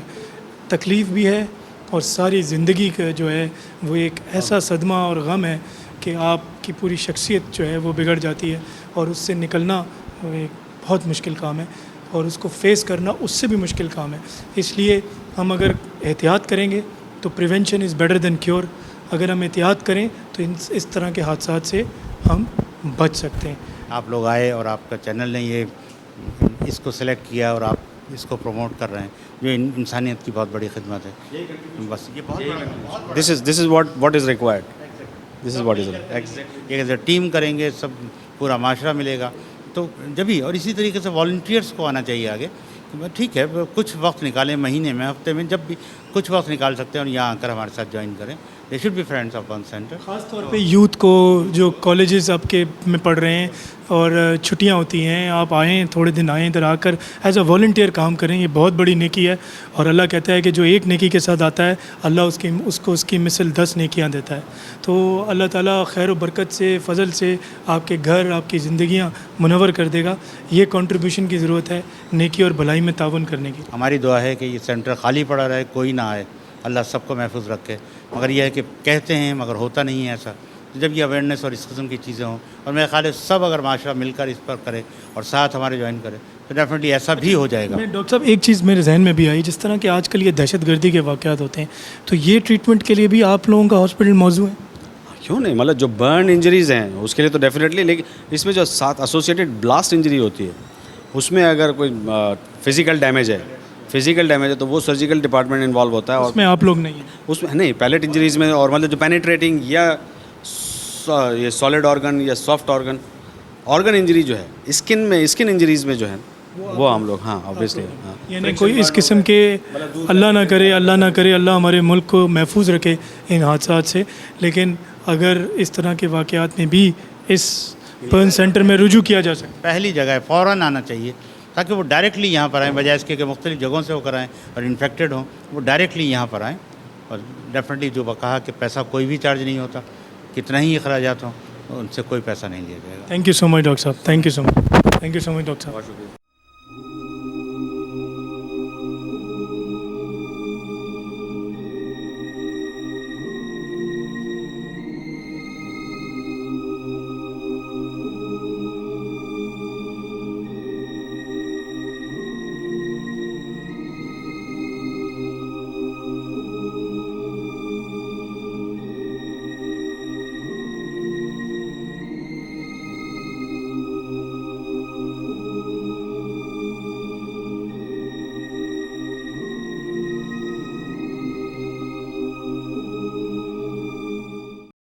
Speaker 1: تکلیف بھی ہے, اور ساری زندگی کا جو ہے وہ ایک ایسا صدمہ اور غم ہے کہ آپ کی پوری شخصیت جو ہے وہ بگڑ جاتی ہے, اور اس سے نکلنا ایک بہت مشکل کام ہے, اور اس کو فیس کرنا اس سے بھی مشکل کام ہے. اس لیے ہم اگر احتیاط کریں گے تو prevention is better than cure. اگر ہم احتیاط کریں تو اس طرح کے حادثات سے ہم بچ سکتے ہیں.
Speaker 6: آپ لوگ آئے اور آپ کا چینل نے یہ اس کو سلیکٹ کیا اور آپ اس کو پروموٹ کر رہے ہیں, جو انسانیت کی بہت بڑی خدمت ہے. بس یہ بہت
Speaker 2: this is what is required. This is what is
Speaker 6: یہ ٹیم کریں گے, سب پورا معاشرہ ملے گا تو جبھی. اور اسی طریقے سے والنٹیئرس کو آنا چاہیے آگے. ٹھیک ہے, کچھ وقت نکالیں, مہینے میں, ہفتے میں, جب بھی کچھ وقت نکال سکتے ہیں اور یہاں آ کر ہمارے ساتھ جوائن کریں. They should be friends of one centre.
Speaker 1: خاص طور پہ یوتھ کو جو کالجز آپ کے میں پڑھ رہے ہیں اور چھٹیاں ہوتی ہیں, آپ آئیں, تھوڑے دن آئیں, ادھر آ کر ایز اے والنٹیئر کام کریں. یہ بہت بڑی نیکی ہے, اور اللہ کہتا ہے کہ جو ایک نیکی کے ساتھ آتا ہے اللہ اس کی مثل 10 نیکیاں دیتا ہے. تو اللہ تعالیٰ خیر و برکت سے, فضل سے آپ کے گھر, آپ کی زندگیاں منور کر دے گا. یہ کنٹریبیوشن کی ضرورت ہے نیکی اور بھلائی میں تعاون کرنے کی.
Speaker 6: ہماری دعا ہے کہ یہ سینٹر خالی پڑا رہے, کوئی نہ آئے, اللہ سب کو محفوظ رکھے. مگر یہ ہے کہ کہتے ہیں مگر ہوتا نہیں ہے ایسا. جب یہ اویئرنیس اور اس قسم کی چیزیں ہوں, اور میرے خیال ہے سب اگر معاشرہ مل کر اس پر کرے اور ساتھ ہمارے جوائن کرے تو ڈیفینیٹلی ایسا بھی ہو جائے گا.
Speaker 1: ڈاکٹر صاحب ایک چیز میرے ذہن میں بھی آئی, جس طرح کہ آج کل یہ دہشت گردی کے واقعات ہوتے ہیں, تو یہ ٹریٹمنٹ کے لیے بھی آپ لوگوں کا ہاسپٹل موضوع ہے؟
Speaker 2: کیوں نہیں, مطلب جو برن انجریز ہیں اس کے لیے تو ڈیفینیٹلی, لیکن اس میں جو ساتھ ایسوسیٹڈ بلاسٹ انجری ہوتی ہے اس میں اگر کوئی فزیکل ڈیمیج ہے تو وہ سرجیکل ڈپارٹمنٹ انوالو ہوتا ہے. اور
Speaker 1: اس میں آپ لوگ نہیں ہیں؟
Speaker 2: اس میں نہیں, پیلیٹ انجریز میں, اور مطلب جو پینیٹریٹنگ یا یہ سالڈ آرگن یا سافٹ آرگن انجری جو ہے, اسکن انجریز میں جو ہے وہ ہم لوگ, ہاں اوبیسلی, ہاں.
Speaker 1: یعنی کوئی اس قسم کے اللہ نہ کرے اللہ ہمارے ملک کو محفوظ رکھے ان حادثات سے, لیکن اگر اس طرح کے واقعات میں بھی اس برن سینٹر میں رجوع کیا جا سکے,
Speaker 6: پہلی جگہ ہے, فوراً آنا چاہیے تاکہ وہ ڈائریکٹلی یہاں پر آئیں, بجائے اس کے کہ مختلف جگہوں سے ہو کر آئیں اور انفیکٹڈ ہوں, وہ ڈائریکٹلی یہاں پر آئیں. اور ڈیفینیٹلی جو کہا کہ پیسہ کوئی بھی چارج نہیں ہوتا, کتنا ہی اخراجات ہوں ان سے کوئی پیسہ نہیں لیا جائے گا.
Speaker 1: Thank you so much doctor صاحب, thank you so much doctor صاحب.